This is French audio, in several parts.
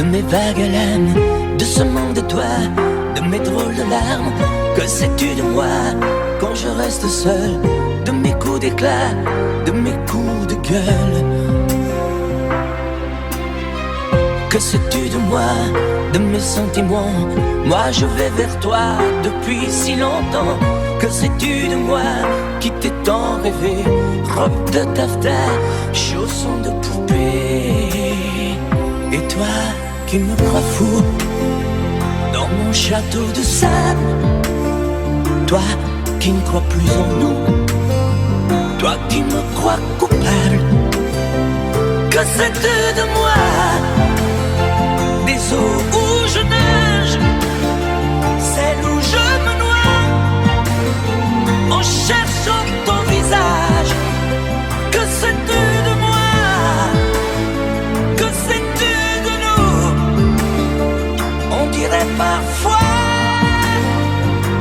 de mes vagues haleines, de ce manque de toi, de mes drôles de larmes. Que sais-tu de moi quand je reste seul, de mes coups d'éclat, de mes coups de gueule? Que sais-tu de moi, de mes sentiments? Moi je vais vers toi depuis si longtemps. Que sais-tu de moi qui t'ai tant rêvé? Robe de taffetas, chaussons de poupée. Et toi qui me crois fou dans mon château de sable, toi qui ne crois plus en nous, toi qui me crois coupable. Que sais-tu de moi, des eaux où je nage, celles où je me noie, en cherchant ton visage? Que sais-tu de moi? Que sais-tu de nous? On dirait parfois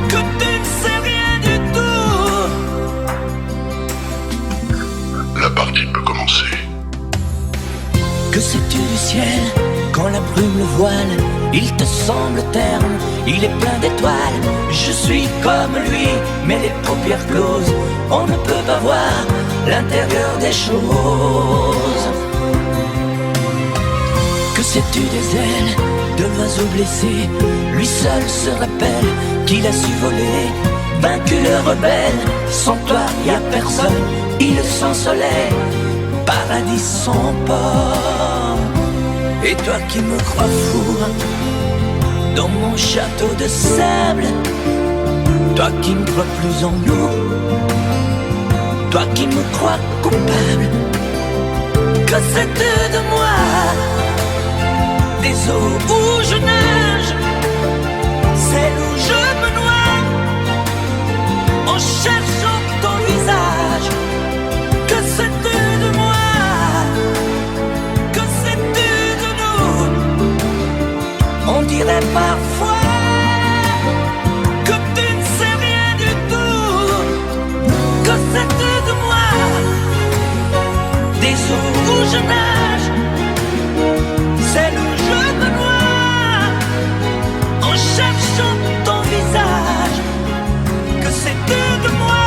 que tu ne sais rien du tout. La partie peut commencer. Que sais-tu du ciel quand la brume le voile? Il te semble terne, il est plein d'étoiles. Je suis comme lui, mais les paupières closes. On ne peut pas voir l'intérieur des choses. Que sais-tu des ailes de l'oiseau blessé? Lui seul se rappelle qu'il a su voler, vaincu le rebelle. Sans toi y a personne, île sans soleil, paradis sans port. Et toi qui me crois fou dans mon château de sable, toi qui ne crois plus en nous, toi qui me crois coupable. Que sais-tu de moi, des eaux où je nage, celles où je me noie, en cherchant ton visage? Que sais-tu de moi? Que sais-tu de nous? On dirait parfois que tu ne sais rien du tout. Que sais-tu de moi, des eaux où je nage, celles où je me noie, en cherchant ton visage? Que sais-tu de moi?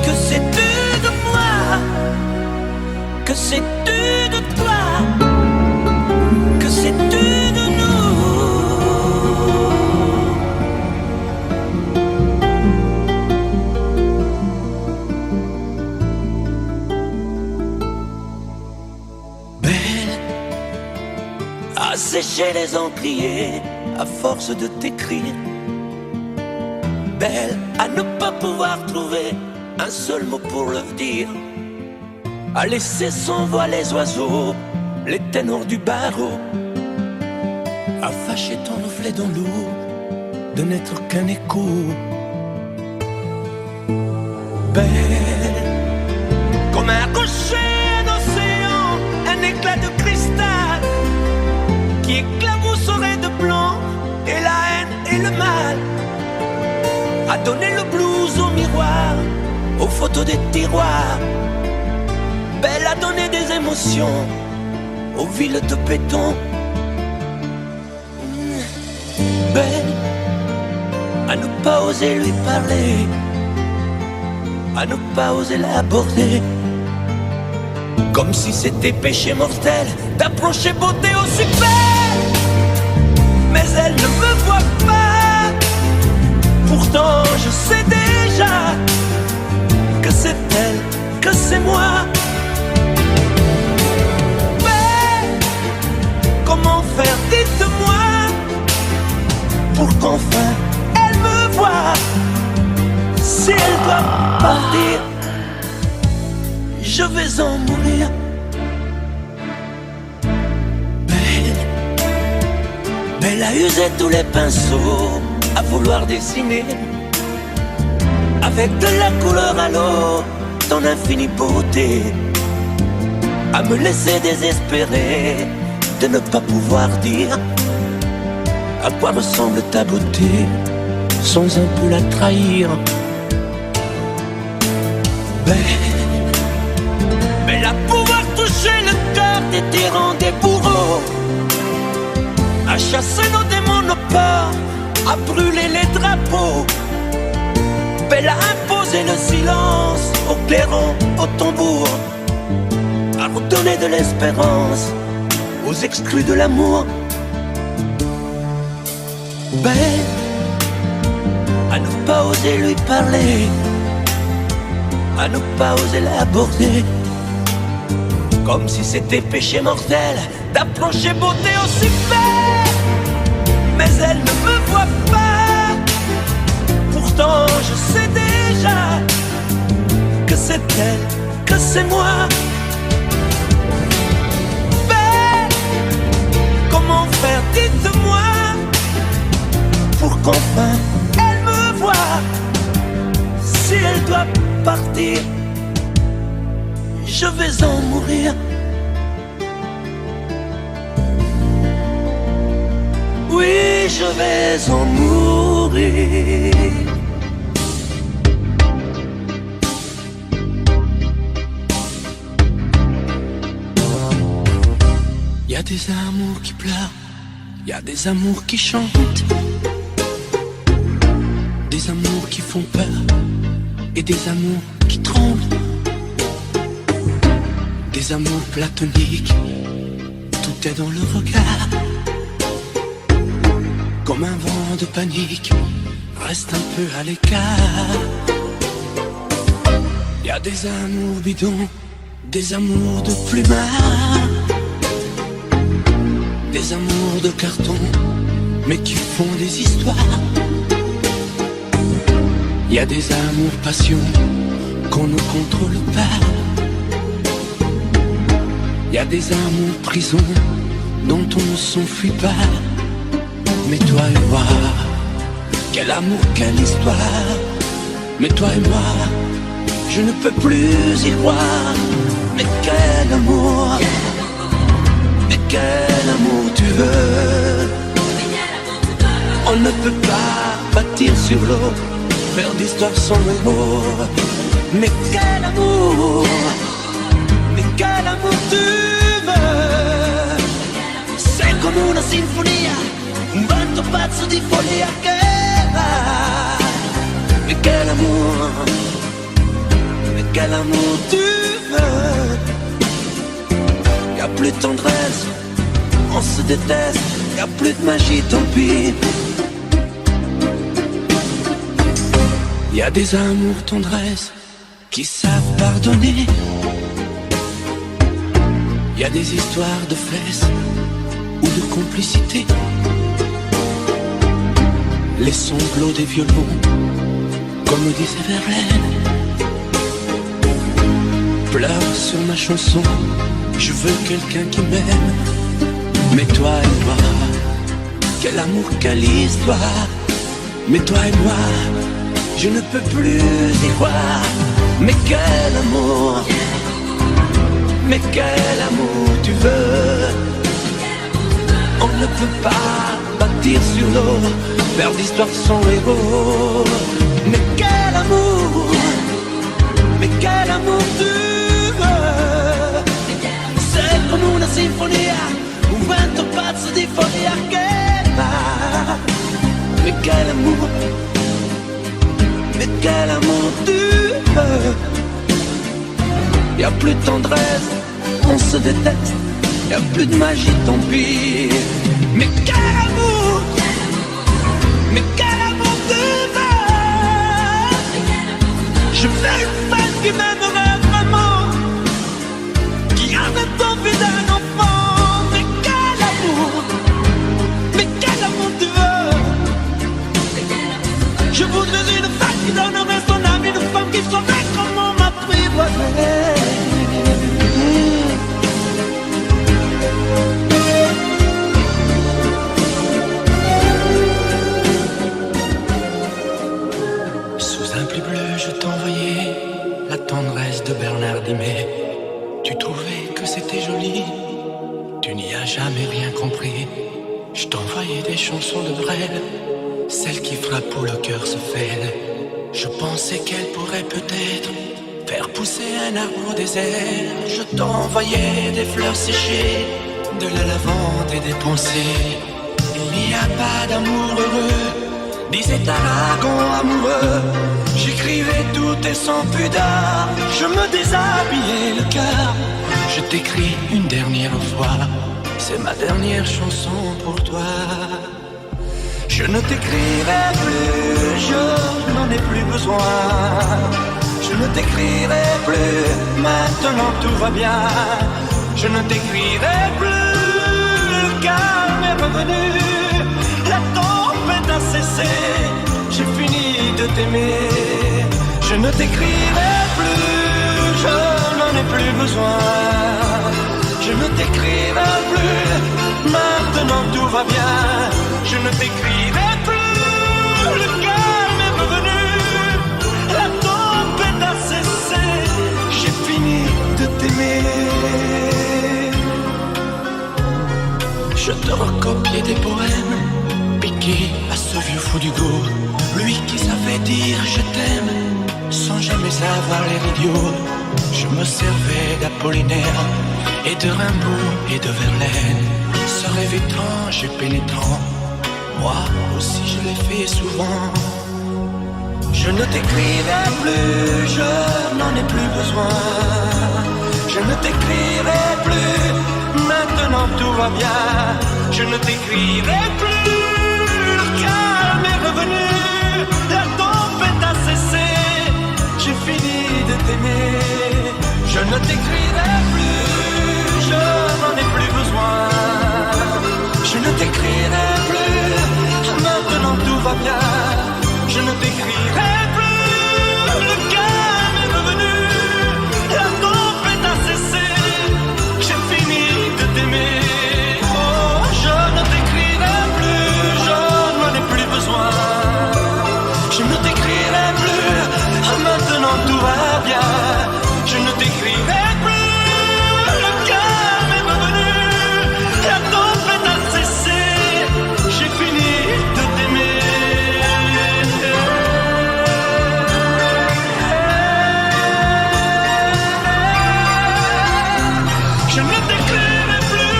Que sais-tu de moi? Que sais-tu de toi? Que sais-tu de nous? Belle, à sécher les encriers à force de t'écrire. Belle, à ne pas pouvoir trouver un seul mot pour le dire, à laisser sans voix les oiseaux, les ténors du barreau, à fâcher ton reflet dans l'eau, de n'être qu'un écho. Belle, comme un rocher d'océan, un éclat de cristal qui éclabousserait de blanc et la haine et le mal, à donner le blues au miroir, aux photos des tiroirs. Belle à donner des émotions aux villes de béton. Belle à ne pas oser lui parler, à ne pas oser l'aborder, comme si c'était péché mortel d'approcher beauté aussi belle. Mais elle ne me voit pas, pourtant je sais déjà que c'est elle, que c'est moi. Mais comment faire, dites-moi, pour qu'enfin elle me voie? Si elle doit partir, je vais en mourir. Belle, belle a usé tous les pinceaux à vouloir dessiner avec de la couleur à l'eau ton infinie beauté, à me laisser désespérer de ne pas pouvoir dire à quoi ressemble ta beauté. sans un peu la trahir. Mais à pouvoir toucher le cœur des tyrans, des bourreaux, à chasser nos démons, nos peurs, à brûler les drapeaux. Belle a imposé le silence aux clairons, aux tambours, à redonner de l'espérance aux exclus de l'amour. Belle à ne pas oser lui parler, à ne pas oser l'aborder, comme si c'était péché mortel d'approcher beauté aussi belle. Mais elle ne me voit pas, pourtant je sais déjà que c'est elle, que c'est moi. Belle, comment faire, dites-moi, pour qu'enfin elle me voie. Si elle doit partir, je vais en mourir. Oui, je vais en mourir. Y a des amours qui pleurent, y a des amours qui chantent, des amours qui font peur et des amours qui tremblent, des amours platoniques, tout est dans le regard. Comme un vent de panique, reste un peu à l'écart. Y a des amours bidons, des amours de plumard, des amours de carton, mais qui font des histoires. Y a des amours passions qu'on ne contrôle pas. Y a des amours prisons dont on ne s'enfuit pas. Mais toi et moi, quel amour, quelle histoire. Mais toi et moi, je ne peux plus y croire. Mais quel amour, mais quel amour tu veux. On ne peut pas bâtir sur l'eau, faire d'histoire sans héros. Mais quel amour, mais quel amour tu veux. C'est come una sinfonia, un vento pazzo di follia che va. Mais quel amour tu veux. Y a plus de tendresse, on se déteste. Y a plus de magie, tant pis. Y a des amours tendresse qui savent pardonner. Y a des histoires de fesses ou de complicité. Les sanglots des violons, comme disait Verlaine. Pleure sur ma chanson, je veux quelqu'un qui m'aime. Mais toi et moi, quel amour, quelle histoire. Mais toi et moi, je ne peux plus y croire. Mais quel amour, mais quel amour tu veux. On ne peut pas bâtir sur l'eau, faire d'histoire sans héros. Mais quel amour, mais quel amour tu veux. C'est come una sinfonia, un vento pazzo di follia che va. Mais quel amour, mais quel amour tu veux. Y a plus de tendresse, on se déteste. Y a plus de magie, tant pis. Mais quel amour, mais quel amour tu veux. Je veux une femme qui m'aimerait vraiment, qui avait envie d'un enfant. Mais quel amour, mais quel amour tu veux. Je voudrais une femme qui donnerait son âme, une femme qui saurait comment m'apprivoiser. Sous un pli bleu, je t'envoyais la tendresse de Bernard Dimet. Tu trouvais que c'était joli, tu n'y as jamais rien compris. Je t'envoyais des chansons de Brel celle qui frappe où le cœur se freine. Je pensais qu'elle pourrait peut-être faire pousser un arbre au désert. Je t'envoyais des fleurs séchées, de la lavande et des pensées. Il n'y a pas d'amour heureux, disait Aragon amoureux. J'écrivais tout et sans pudeur, je me déshabillais le cœur. Je t'écris une dernière fois, c'est ma dernière chanson pour toi. Je ne t'écrirai plus, je n'en ai plus besoin. Je ne t'écrirai plus, maintenant tout va bien. Je ne t'écrirai plus, le calme est revenu. La tempête a cessé, j'ai fini de t'aimer. Je ne t'écrirai plus, je n'en ai plus besoin. Je ne t'écrirai plus, maintenant tout va bien. Je ne t'écrirai plus, le calme est revenu. La tempête a cessé, j'ai fini de t'aimer. Je te recopiais des poèmes, piqués à ce vieux fou d'Hugo. Lui qui savait dire je t'aime, sans jamais avoir l'air idiot. Je me servais d'Apollinaire, et de Rimbaud et de Verlaine. Ce rêve étrange et pénétrant, moi aussi je l'ai fait souvent. Je ne t'écrirai plus, je n'en ai plus besoin. Je ne t'écrirai plus, maintenant tout va bien. Je ne t'écrirai plus, le calme est revenu. La tempête a cessé, j'ai fini de t'aimer. Je ne t'écrirai plus, je n'en ai plus besoin. Je ne t'écrirai plus, maintenant tout va bien. Je ne t'écrirai plus, le calme est revenu. La tempête a cessé, j'ai fini de t'aimer. Oh, je ne t'écrirai plus, je n'en ai plus besoin. Je ne t'écrirai plus, maintenant tout va bien. Je ne t'écrirai plus, le calme est revenu. La tempête a cessé, j'ai fini de t'aimer. Je ne t'écrirai plus.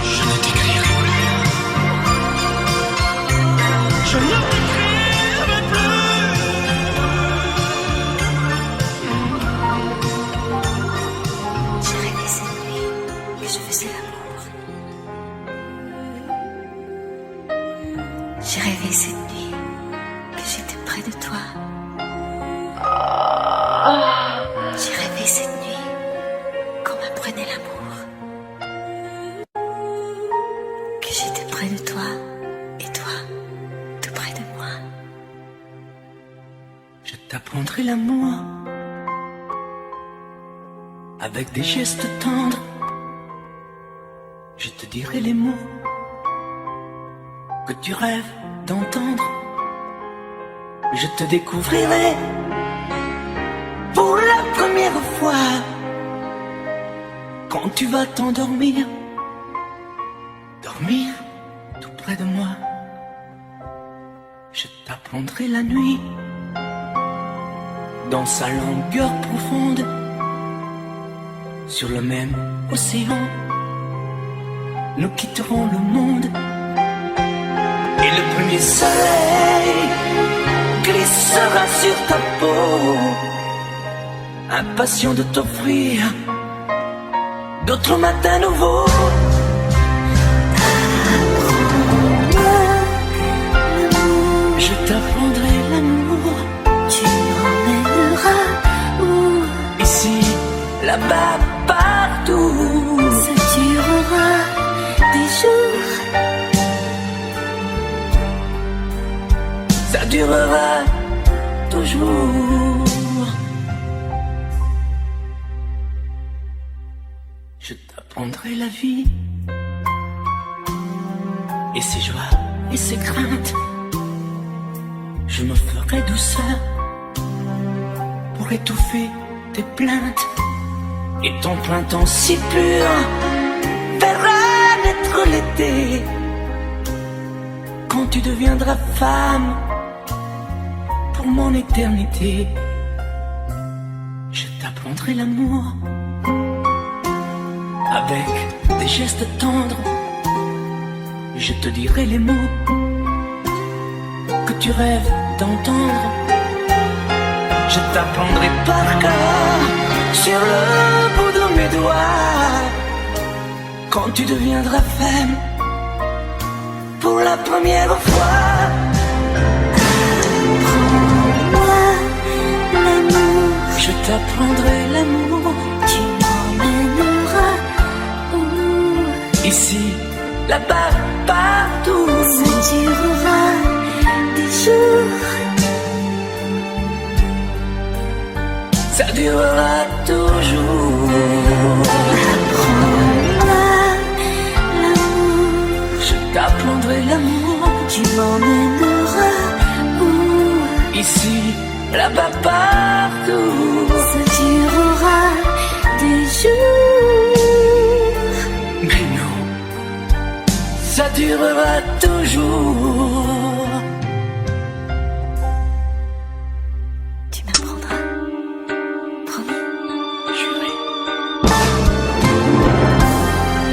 Je ne t'écrirai plus. Je ne t'écrirai plus. J'ai rêvé cette nuit que je faisais l'amour. J'ai rêvé cette nuit que j'étais près de toi. J'ai rêvé cette nuit qu'on m'apprenait l'amour. Que j'étais près de toi et toi tout près de moi. Je t'apprendrai l'amour avec des gestes tendres. Je te dirai les mots que tu rêves d'entendre. Je te découvrirai pour la première fois quand tu vas t'endormir, dormir tout près de moi. Je t'apprendrai la nuit dans sa longueur profonde, sur le même océan, nous quitterons le monde. Et le premier soleil glissera sur ta peau, impatient de t'offrir d'autres matins nouveaux. Je t'apprendrai l'amour, Tu m'emmèneras où ici, là-bas, partout. ça durera des jours. Ça durera toujours. Je t'apprendrai la vie et ses joies et ses craintes. Je me ferai douceur pour étouffer tes plaintes. Et ton printemps si pur verra naître l'été. l'éternité. Quand tu deviendras femme, pour mon éternité, je t'apprendrai l'amour avec des gestes tendres. Je te dirai les mots que tu rêves d'entendre. Je t'apprendrai par cœur sur le bout de mes doigts. Quand tu deviendras femme, pour la première fois, Apprends-moi l'amour, je t'apprendrai l'amour. tu m'emmèneras où Ici, là-bas, partout. ça durera des jours. Ça durera toujours. Apprends-moi l'amour, Je t'apprendrai l'amour. tu m'emmèneras où Ici, là-bas, partout. ça durera des jours. Mais non, ça durera toujours. Tu m'apprendras, promis. Juré.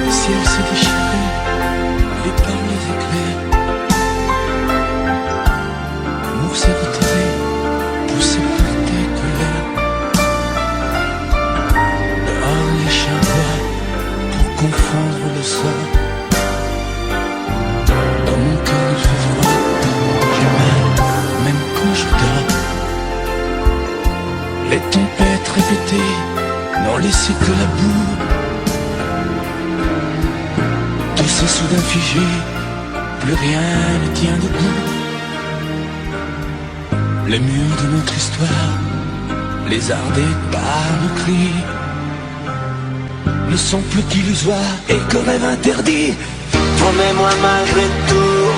Le ciel s'est déchiré, les palmes, les éclairs. L'amour s'est retiré, poussé par tes colères. Dehors les chiens boivent pour confondre le sang. Dans mon cœur il fait froid, j'ai mal, même quand je dors. Les tempêtes répétées n'ont laissé que la boue. Tout s'est soudain figé, plus rien ne tient debout. Les murs de notre histoire, lézardés par nos cris, ne sont plus qu'illusoires et que rêve interdit. Promets-moi malgré tout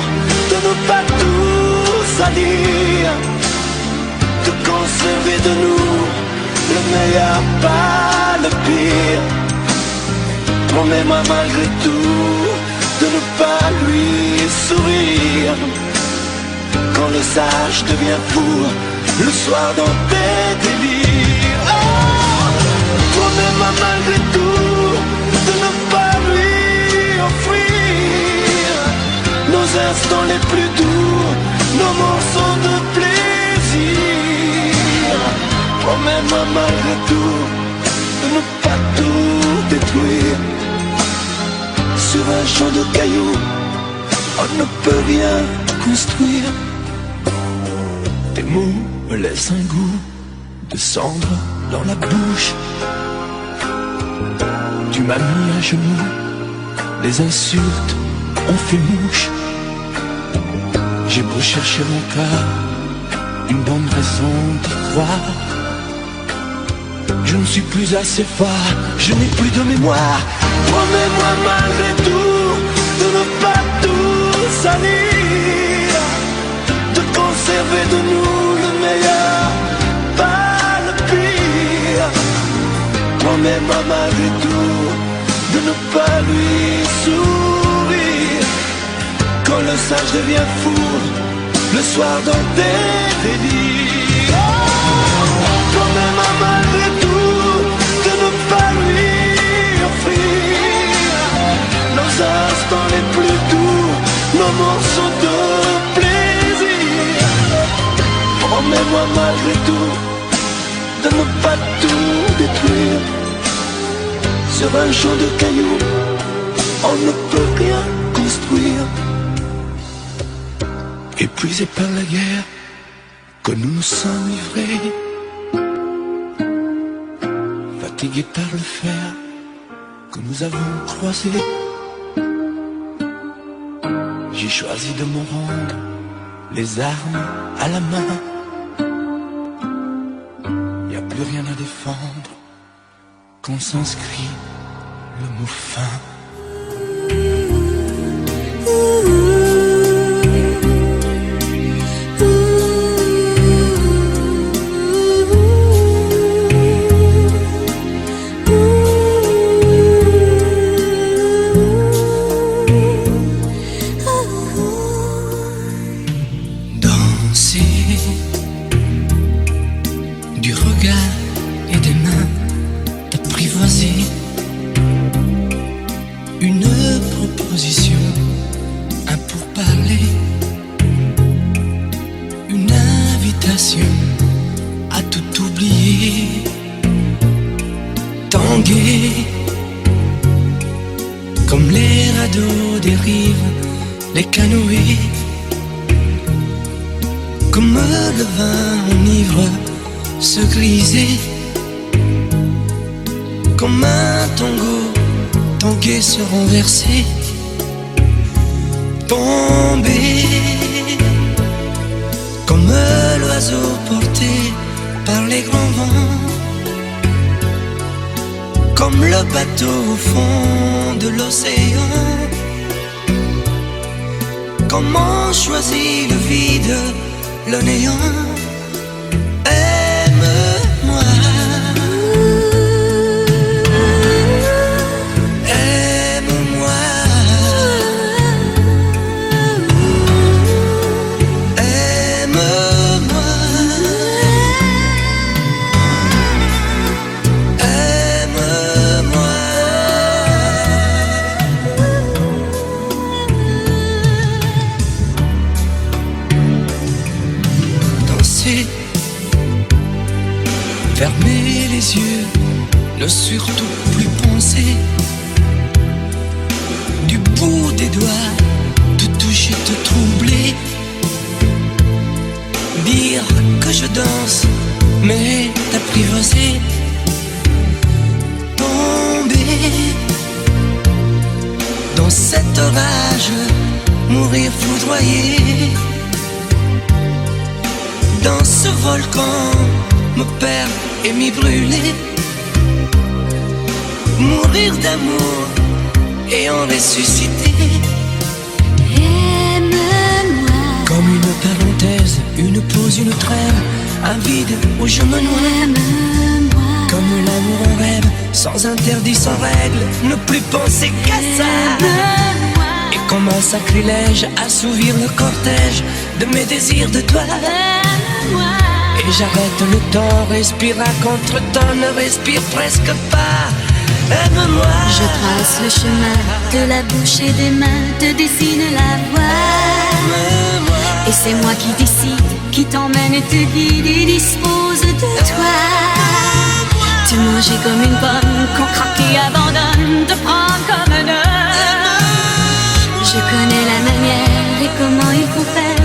de ne pas tout salir, de conserver de nous le meilleur, pas le pire. Promets-moi malgré tout de ne pas lui sourire quand le sage devient fou le soir dans tes délires. Oh, promets-moi malgré tout de ne pas lui offrir nos instants les plus doux, nos morceaux de plaisir. Promets-moi malgré tout de ne pas tout détruire. Sur un champ de cailloux, on ne peut rien construire. Tes mots me laissent un goût de cendre dans la bouche. Tu m'as mis à genoux, les insultes ont fait mouche. J'ai beau chercher mon cœur, une bonne raison d'y croire. Je ne suis plus assez fort, je n'ai plus de mémoire. Promets-moi malgré tout de ne pas tout salir, de conserver de nous le meilleur, pas le pire. Promets-moi malgré tout de ne pas lui sourire quand le sage devient fou le soir dans tes délires. Oh, promets-moi malgré tout de ne pas lui offrir nos instants les plus doux, nos morceaux de plaisir. Promets-moi malgré tout de ne pas tout détruire. Sur un champ de cailloux, on ne peut rien construire. Épuisés par la guerre que nous nous sommes livrés, fatigués par le fer que nous avons croisé, j'ai choisi de me rendre, les armes à la main. Y a plus rien à défendre quand s'inscrit le mot fin. canoë. Comme le vin enivre se griser, comme un tango tangué se renverser, tomber comme l'oiseau porté par les grands vents, comme le bateau au fond de l'océan. Comment choisit le vide, le néant? Aime-moi, aime-moi, aime-moi, aime-moi. Danser, fermer les yeux, ne surtout plus penser. Du bout des doigts, te toucher, te troubler. Dire que je danse, mais t'apprivoiser. Tomber dans cet orage, mourir foudroyé. Dans ce volcan, me perdre et m'y brûler. Mourir d'amour et en ressusciter. Aime-moi, Comme une parenthèse, une pause, une trêve, un vide où je me noie. aime-moi, Comme l'amour en rêve, sans interdit, sans règle, ne plus penser qu'à ça. aime-moi, Et comme un sacrilège, assouvir le cortège de mes désirs de toi. aime-moi. Et j'arrête le temps, respire à contre-temps, ne respire presque pas. Aime-moi. Je trace le chemin de la bouche et des mains, te dessine la voie. Aime-moi. Et c'est moi qui décide, qui t'emmène et te guide et dispose de toi. Te manger comme une pomme, qu'on craque et abandonne, te prendre comme un homme. Je connais la manière et comment il faut faire